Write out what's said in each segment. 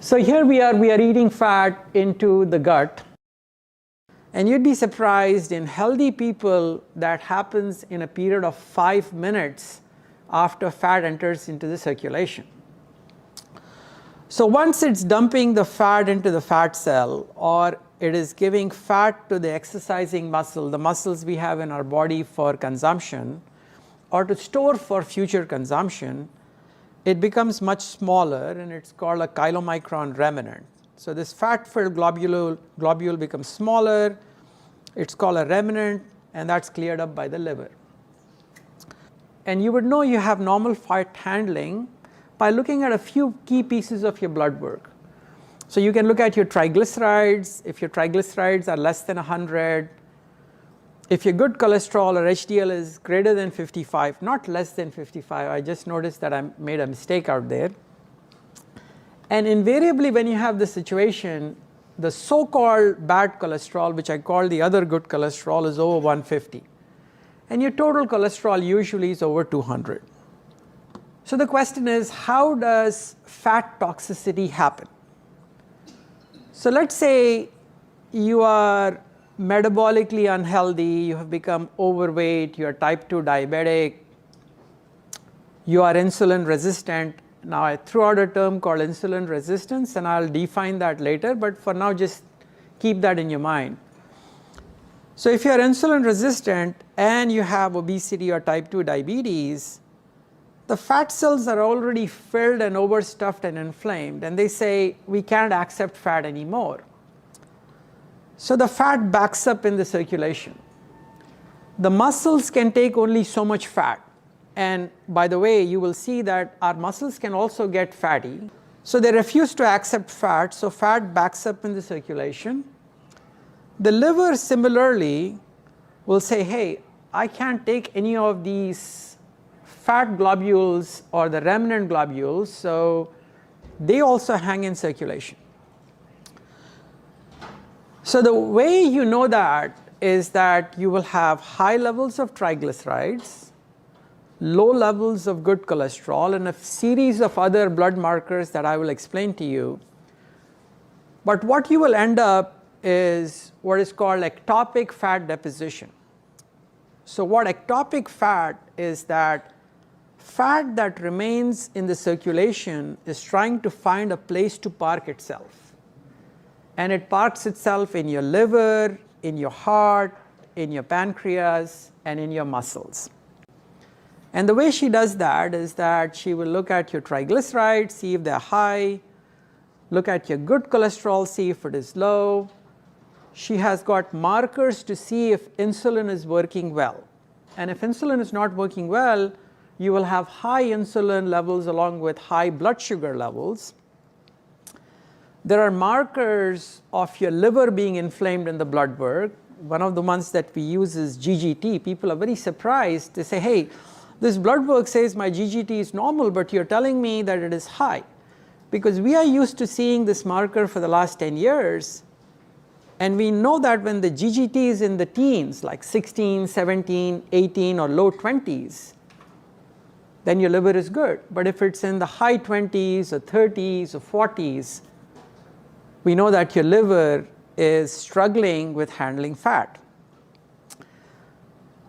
So here we are eating fat into the gut, and you'd be surprised in healthy people that happens in a period of 5 minutes after fat enters into the circulation. So once it's dumping the fat into the fat cell, or it is giving fat to the exercising muscle, the muscles we have in our body for consumption, or to store for future consumption, it becomes much smaller, and it's called a chylomicron remnant. So this fat-filled globule becomes smaller, it's called a remnant, and that's cleared up by the liver. And you would know you have normal fat handling by looking at a few key pieces of your blood work. So you can look at your triglycerides. If your triglycerides are less than 100, if your good cholesterol or HDL is greater than 55, not less than 55, I just noticed that I made a mistake out there. And invariably when you have this situation, the so-called bad cholesterol, which I call the other good cholesterol, is over 150. And your total cholesterol usually is over 200. So the question is, how does fat toxicity happen? So let's say you are metabolically unhealthy, you have become overweight, you are type 2 diabetic, you are insulin resistant. Now I threw out a term called insulin resistance, and I'll define that later, but for now just keep that in your mind. So if you are insulin resistant and you have obesity or type 2 diabetes, the fat cells are already filled and overstuffed and inflamed, and they say we can't accept fat anymore. So the fat backs up in the circulation. The muscles can take only so much fat, and by the way, you will see that our muscles can also get fatty. So they refuse to accept fat, so fat backs up in the circulation. The liver similarly will say, hey, I can't take any of these fat globules or the remnant globules, so they also hang in circulation. So the way you know that is that you will have high levels of triglycerides, low levels of good cholesterol, and a series of other blood markers that I will explain to you. But what you will end up is what is called ectopic fat deposition. So what ectopic fat is that fat that remains in the circulation is trying to find a place to park itself. And it parks itself in your liver, in your heart, in your pancreas, and in your muscles. And the way she does that is that she will look at your triglycerides, see if they're high, look at your good cholesterol, see if it is low. She has got markers to see if insulin is working well. And if insulin is not working well, you will have high insulin levels along with high blood sugar levels. There are markers of your liver being inflamed in the blood work. One of the ones that we use is GGT. People are very surprised. They say, hey, this blood work says my GGT is normal, but you're telling me that it is high. Because we are used to seeing this marker for the last 10 years. And we know that when the GGT is in the teens, like 16, 17, 18, or low 20s, then your liver is good. But if it's in the high 20s or 30s or 40s, we know that your liver is struggling with handling fat.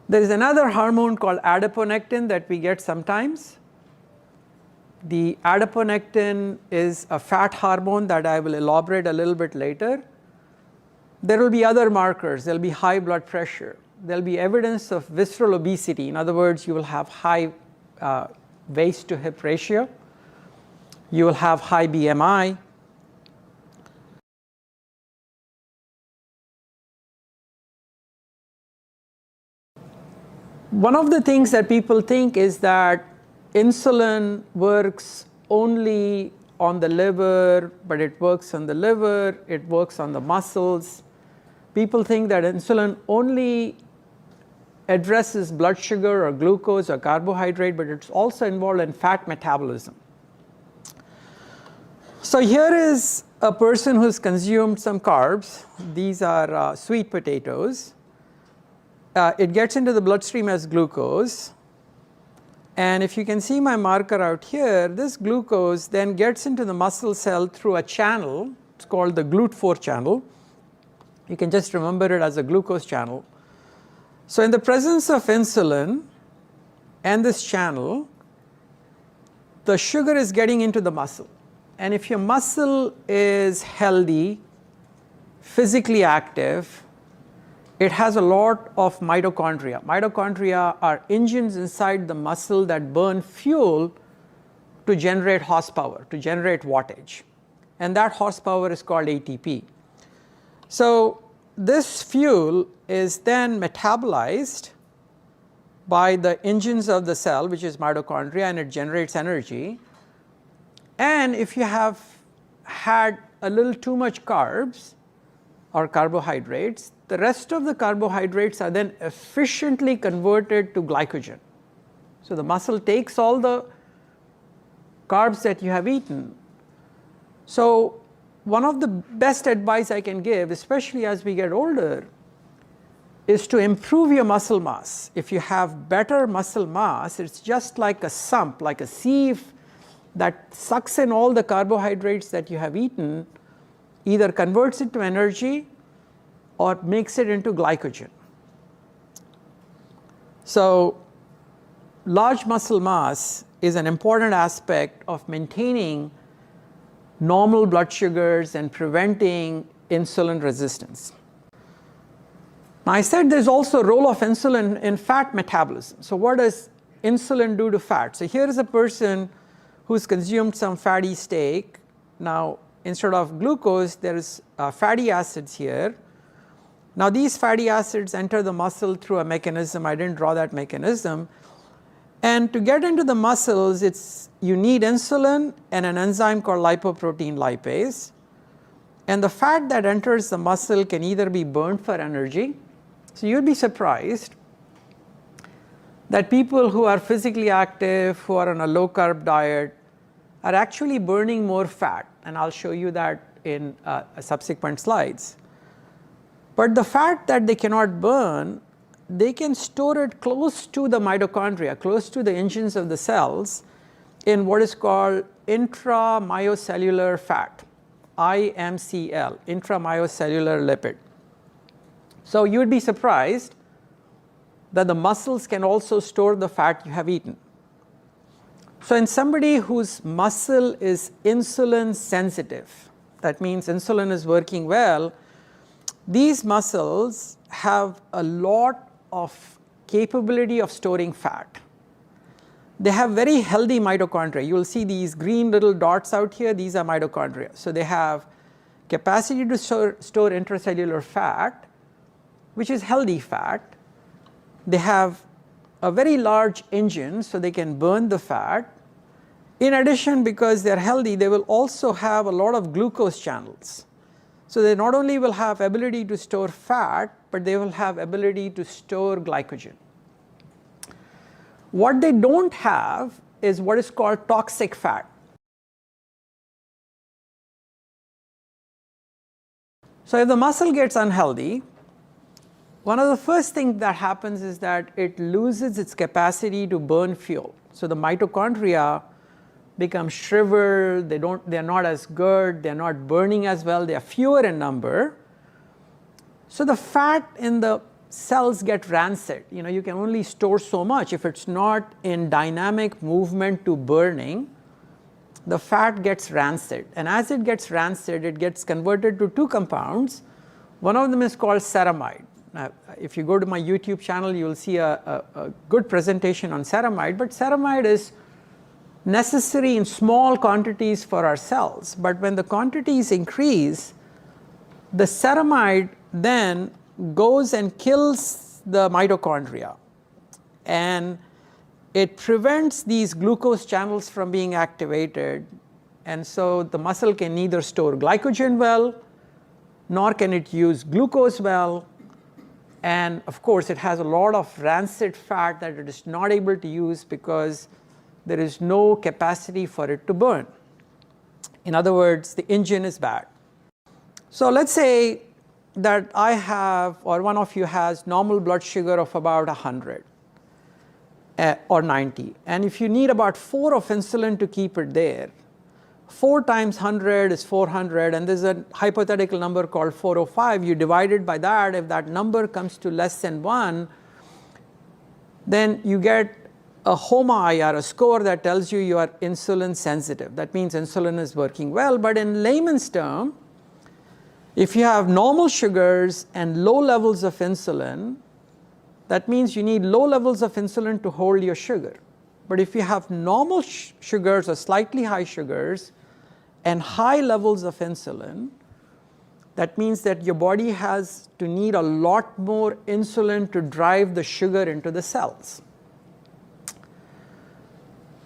There is another hormone called adiponectin that we get sometimes. The adiponectin is a fat hormone that I will elaborate a little bit later. There will be other markers. There will be high blood pressure. There will be evidence of visceral obesity. In other words, you will have high waist to hip ratio. You will have high BMI. One of the things that people think is that insulin works only on the liver, but it works on the liver, it works on the muscles. People think that insulin only addresses blood sugar or glucose or carbohydrate, but it's also involved in fat metabolism. So here is a person who's consumed some carbs. These are sweet potatoes. It gets into the bloodstream as glucose. And if you can see my marker out here, this glucose then gets into the muscle cell through a channel. It's called the GLUT4 channel. You can just remember it as a glucose channel. So in the presence of insulin and this channel, the sugar is getting into the muscle. And if your muscle is healthy, physically active, it has a lot of mitochondria. Mitochondria are engines inside the muscle that burn fuel to generate horsepower, to generate wattage. And that horsepower is called ATP. So this fuel is then metabolized by the engines of the cell, which is mitochondria, and it generates energy. And if you have had a little too much carbs or carbohydrates, the rest of the carbohydrates are then efficiently converted to glycogen. So the muscle takes all the carbs that you have eaten. So one of the best advice I can give, especially as we get older, is to improve your muscle mass. If you have better muscle mass, it's just like a sump, like a sieve that sucks in all the carbohydrates that you have eaten, either converts it to energy or makes it into glycogen. So large muscle mass is an important aspect of maintaining normal blood sugars and preventing insulin resistance. Now I said there's also a role of insulin in fat metabolism. So what does insulin do to fat? So here is a person who's consumed some fatty steak. Now instead of glucose, there is fatty acids here. Now these fatty acids enter the muscle through a mechanism. I didn't draw that mechanism. And to get into the muscles, you need insulin and an enzyme called lipoprotein lipase. And the fat that enters the muscle can either be burned for energy. So you'd be surprised that people who are physically active, who are on a low carb diet, are actually burning more fat. And I'll show you that in subsequent slides. But the fat that they cannot burn, they can store it close to the mitochondria, close to the engines of the cells, in what is called intramyocellular fat, IMCL, intramyocellular lipid. So you would be surprised that the muscles can also store the fat you have eaten. So in somebody whose muscle is insulin sensitive, that means insulin is working well, these muscles have a lot of capability of storing fat. They have very healthy mitochondria. You will see these green little dots out here, these are mitochondria. So they have capacity to store intracellular fat, which is healthy fat. They have a very large engine, so they can burn the fat. In addition, because they are healthy, they will also have a lot of glucose channels. So they not only will have ability to store fat, but they will have ability to store glycogen. What they don't have is what is called toxic fat. So if the muscle gets unhealthy, one of the first things that happens is that it loses its capacity to burn fuel. So the mitochondria become shriveled, they're not as good, they're not burning as well, they are fewer in number. So the fat in the cells get rancid. You can only store so much. If it's not in dynamic movement to burning, the fat gets rancid. And as it gets rancid, it gets converted to two compounds. One of them is called ceramide. Now, if you go to my YouTube channel, you will see a good presentation on ceramide. But ceramide is necessary in small quantities for our cells. But when the quantities increase, the ceramide then goes and kills the mitochondria. And it prevents these glucose channels from being activated. And so the muscle can neither store glycogen well, nor can it use glucose well. And of course, it has a lot of rancid fat that it is not able to use because there is no capacity for it to burn. In other words, the engine is bad. So let's say that I have, or one of you has, normal blood sugar of about 100. or 90. And if you need about 4 of insulin to keep it there, 4 times 100 is 400, and there's a hypothetical number called 405. You divide it by that. If that number comes to less than 1, then you get a HOMA-IR, a score that tells you are insulin sensitive. That means insulin is working well. But in layman's term, if you have normal sugars and low levels of insulin, that means you need low levels of insulin to hold your sugar. But if you have normal sugars or slightly high sugars and high levels of insulin, that means that your body has to need a lot more insulin to drive the sugar into the cells.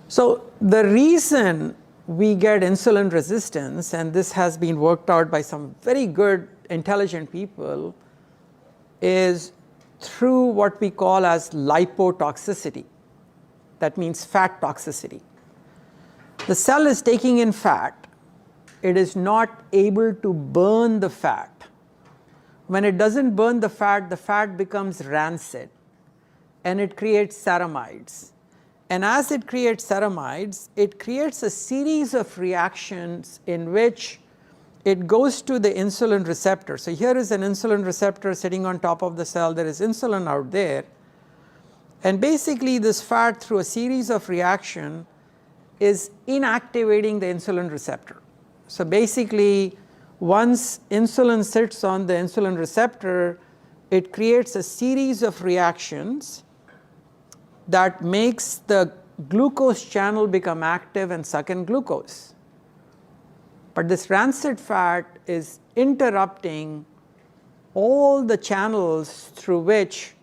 So the reason we get insulin resistance, and this has been worked out by some very good, intelligent people, is through what we call as lipotoxicity. That means fat toxicity. The cell is taking in fat. It is not able to burn the fat. When it doesn't burn the fat becomes rancid, and it creates ceramides. And as it creates ceramides, it creates a series of reactions in which it goes to the insulin receptor. So here is an insulin receptor sitting on top of the cell. There is insulin out there. And basically this fat, through a series of reaction, is inactivating the insulin receptor. So basically, once insulin sits on the insulin receptor, it creates a series of reactions that makes the glucose channel become active and suck in glucose. But this rancid fat is interrupting all the channels through which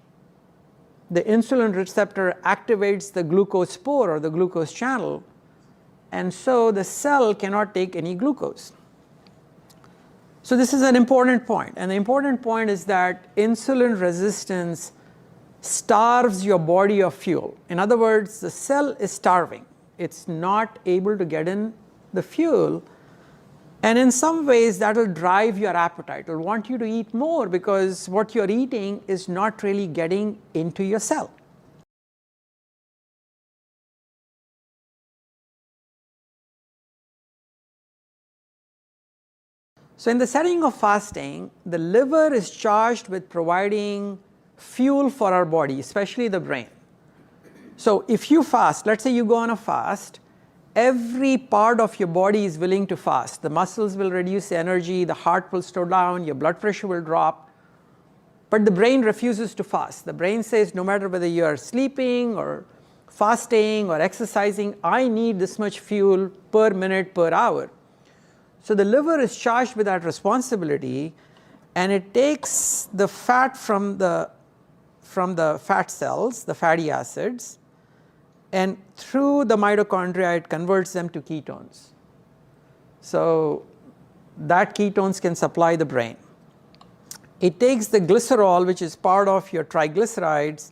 the insulin receptor activates the glucose spore or the glucose channel, and so the cell cannot take any glucose. So this is an important point, and the important point is that insulin resistance starves your body of fuel. In other words, the cell is starving. It's not able to get in the fuel, and in some ways that will drive your appetite. It will want you to eat more because what you're eating is not really getting into your cell. So in the setting of fasting, the liver is charged with providing fuel for our body, especially the brain. So if you fast, let's say you go on a fast, every part of your body is willing to fast. The muscles will reduce energy, the heart will slow down, your blood pressure will drop, but the brain refuses to fast. The brain says, no matter whether you are sleeping or fasting or exercising, I need this much fuel per minute, per hour. So the liver is charged with that responsibility, and it takes the fat from the fat cells, the fatty acids, and through the mitochondria it converts them to ketones. So that ketones can supply the brain. It takes the glycerol, which is part of your triglycerides,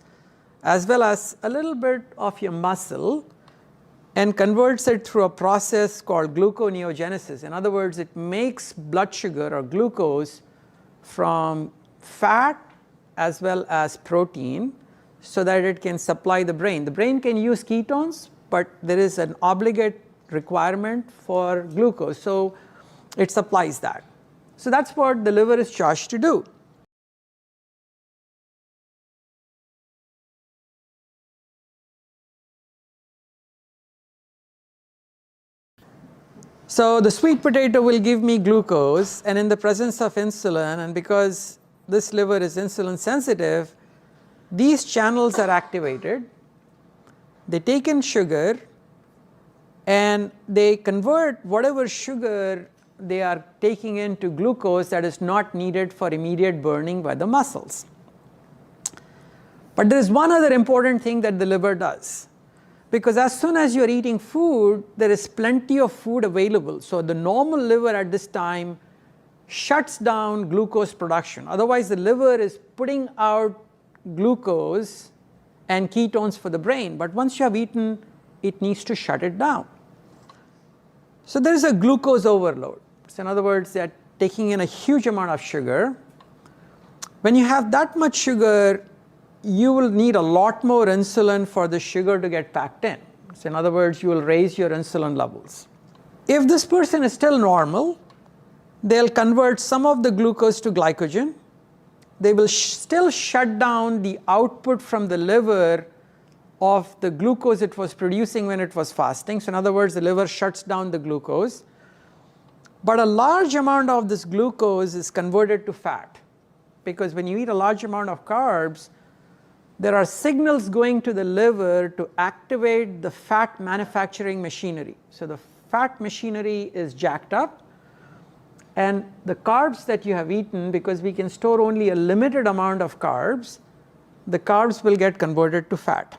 as well as a little bit of your muscle, and converts it through a process called gluconeogenesis. In other words, it makes blood sugar or glucose from fat as well as protein so that it can supply the brain. The brain can use ketones, but there is an obligate requirement for glucose, so it supplies that. So that's what the liver is charged to do. So the sweet potato will give me glucose, and in the presence of insulin, and because this liver is insulin sensitive, these channels are activated. They take in sugar and they convert whatever sugar they are taking into glucose that is not needed for immediate burning by the muscles. But there is one other important thing that the liver does. Because as soon as you are eating food, there is plenty of food available. So the normal liver at this time shuts down glucose production. Otherwise, the liver is putting out glucose and ketones for the brain. But once you have eaten, it needs to shut it down. So there is a glucose overload. So in other words, they are taking in a huge amount of sugar. When you have that much sugar, you will need a lot more insulin for the sugar to get packed in. So in other words, you will raise your insulin levels. If this person is still normal, they'll convert some of the glucose to glycogen. They will still shut down the output from the liver of the glucose it was producing when it was fasting. So in other words, the liver shuts down the glucose. But a large amount of this glucose is converted to fat, because when you eat a large amount of carbs, there are signals going to the liver to activate the fat manufacturing machinery. So the fat machinery is jacked up, and the carbs that you have eaten, because we can store only a limited amount of carbs, the carbs will get converted to fat.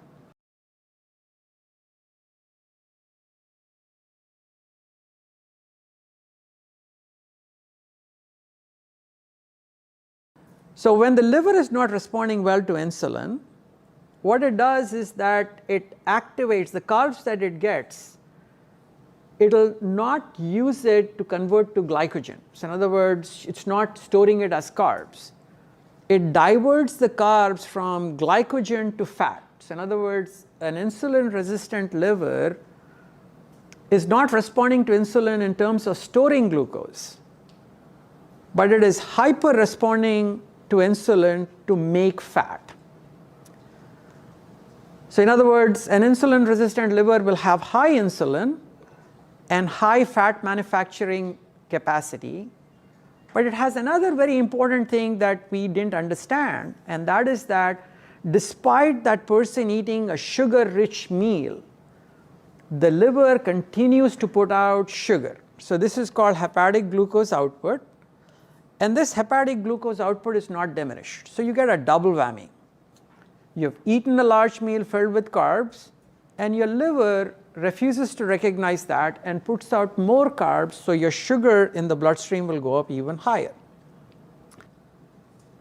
So when the liver is not responding well to insulin, what it does is that it activates the carbs that it gets. It will not use it to convert to glycogen. So in other words, it's not storing it as carbs. It diverts the carbs from glycogen to fat. So in other words, an insulin resistant liver is not responding to insulin in terms of storing glucose, but it is hyper responding to insulin to make fat. So in other words, an insulin resistant liver will have high insulin and high fat manufacturing capacity, but it has another very important thing that we didn't understand, and that is that despite that person eating a sugar rich meal, the liver continues to put out sugar. So this is called hepatic glucose output, and this hepatic glucose output is not diminished. So you get a double whammy. You've eaten a large meal filled with carbs, and your liver refuses to recognize that and puts out more carbs, so your sugar in the bloodstream will go up even higher.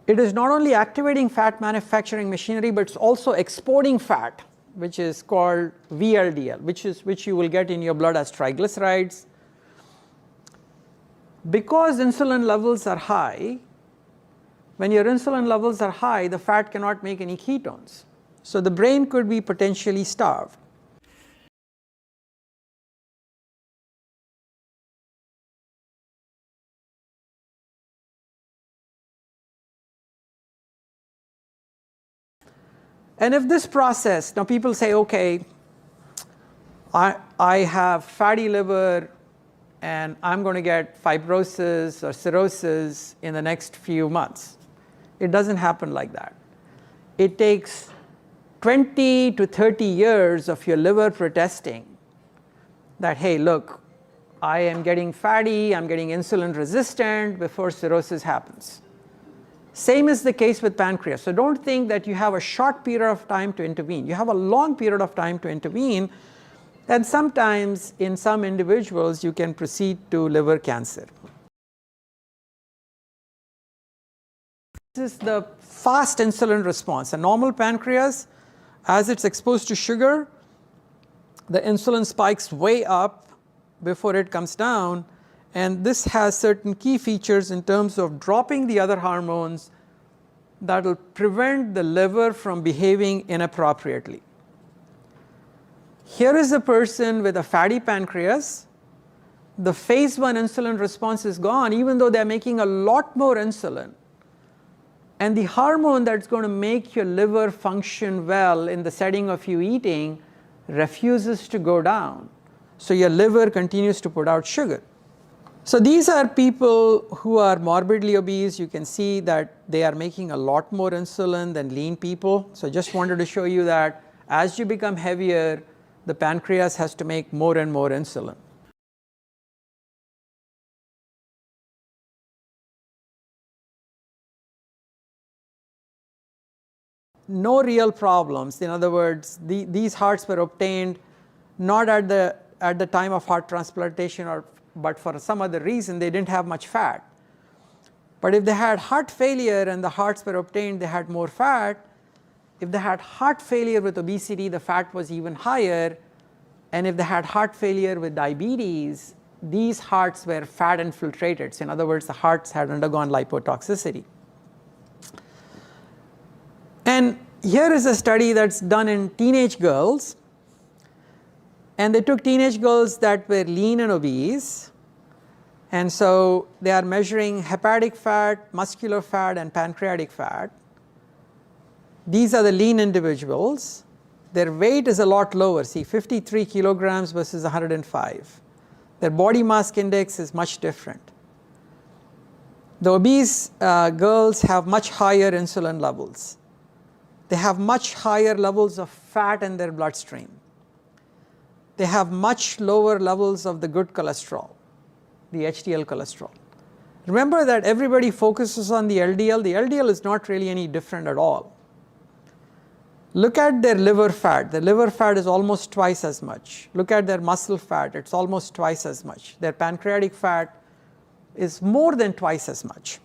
It is not only activating fat manufacturing machinery, but it's also exporting fat, which is called VLDL, which you will get in your blood as triglycerides. Because insulin levels are high, when your insulin levels are high, the fat cannot make any ketones. So the brain could be potentially starved. And if this process, now people say, okay, I have fatty liver and I'm going to get fibrosis or cirrhosis in the next few months. It doesn't happen like that. It takes 20 to 30 years of your liver protesting that, hey, look, I am getting fatty, I'm getting insulin resistant before cirrhosis happens. Same is the case with pancreas. So don't think that you have a short period of time to intervene. You have a long period of time to intervene, and sometimes in some individuals you can proceed to liver cancer. This is the fast insulin response. A normal pancreas, as it's exposed to sugar, the insulin spikes way up before it comes down, and this has certain key features in terms of dropping the other hormones that will prevent the liver from behaving inappropriately. Here is a person with a fatty pancreas. The phase 1 insulin response is gone, even though they're making a lot more insulin. And the hormone that's going to make your liver function well in the setting of you eating refuses to go down. So your liver continues to put out sugar. So these are people who are morbidly obese. You can see that they are making a lot more insulin than lean people. So I just wanted to show you that as you become heavier, the pancreas has to make more and more insulin. No real problems. In other words, these hearts were obtained not at the time of heart transplantation, but for some other reason they didn't have much fat. But if they had heart failure and the hearts were obtained, they had more fat. If they had heart failure with obesity, the fat was even higher. And if they had heart failure with diabetes, these hearts were fat infiltrated. So in other words, the hearts had undergone lipotoxicity. And Here is a study that's done in teenage girls, and they took teenage girls that were lean and obese, and so they are measuring hepatic fat, muscular fat and pancreatic fat. These are the lean individuals. Their weight is a lot lower, see 53 kilograms versus 105. Their body mass index is much different. The obese girls have much higher insulin levels. They have much higher levels of fat in their bloodstream. They have much lower levels of the good cholesterol, the HDL cholesterol. Remember that everybody focuses on the LDL. The LDL is not really any different at all. Look at their liver fat. The liver fat is almost twice as much. Look at their muscle fat. It's almost twice as much. Their pancreatic fat is more than twice as much.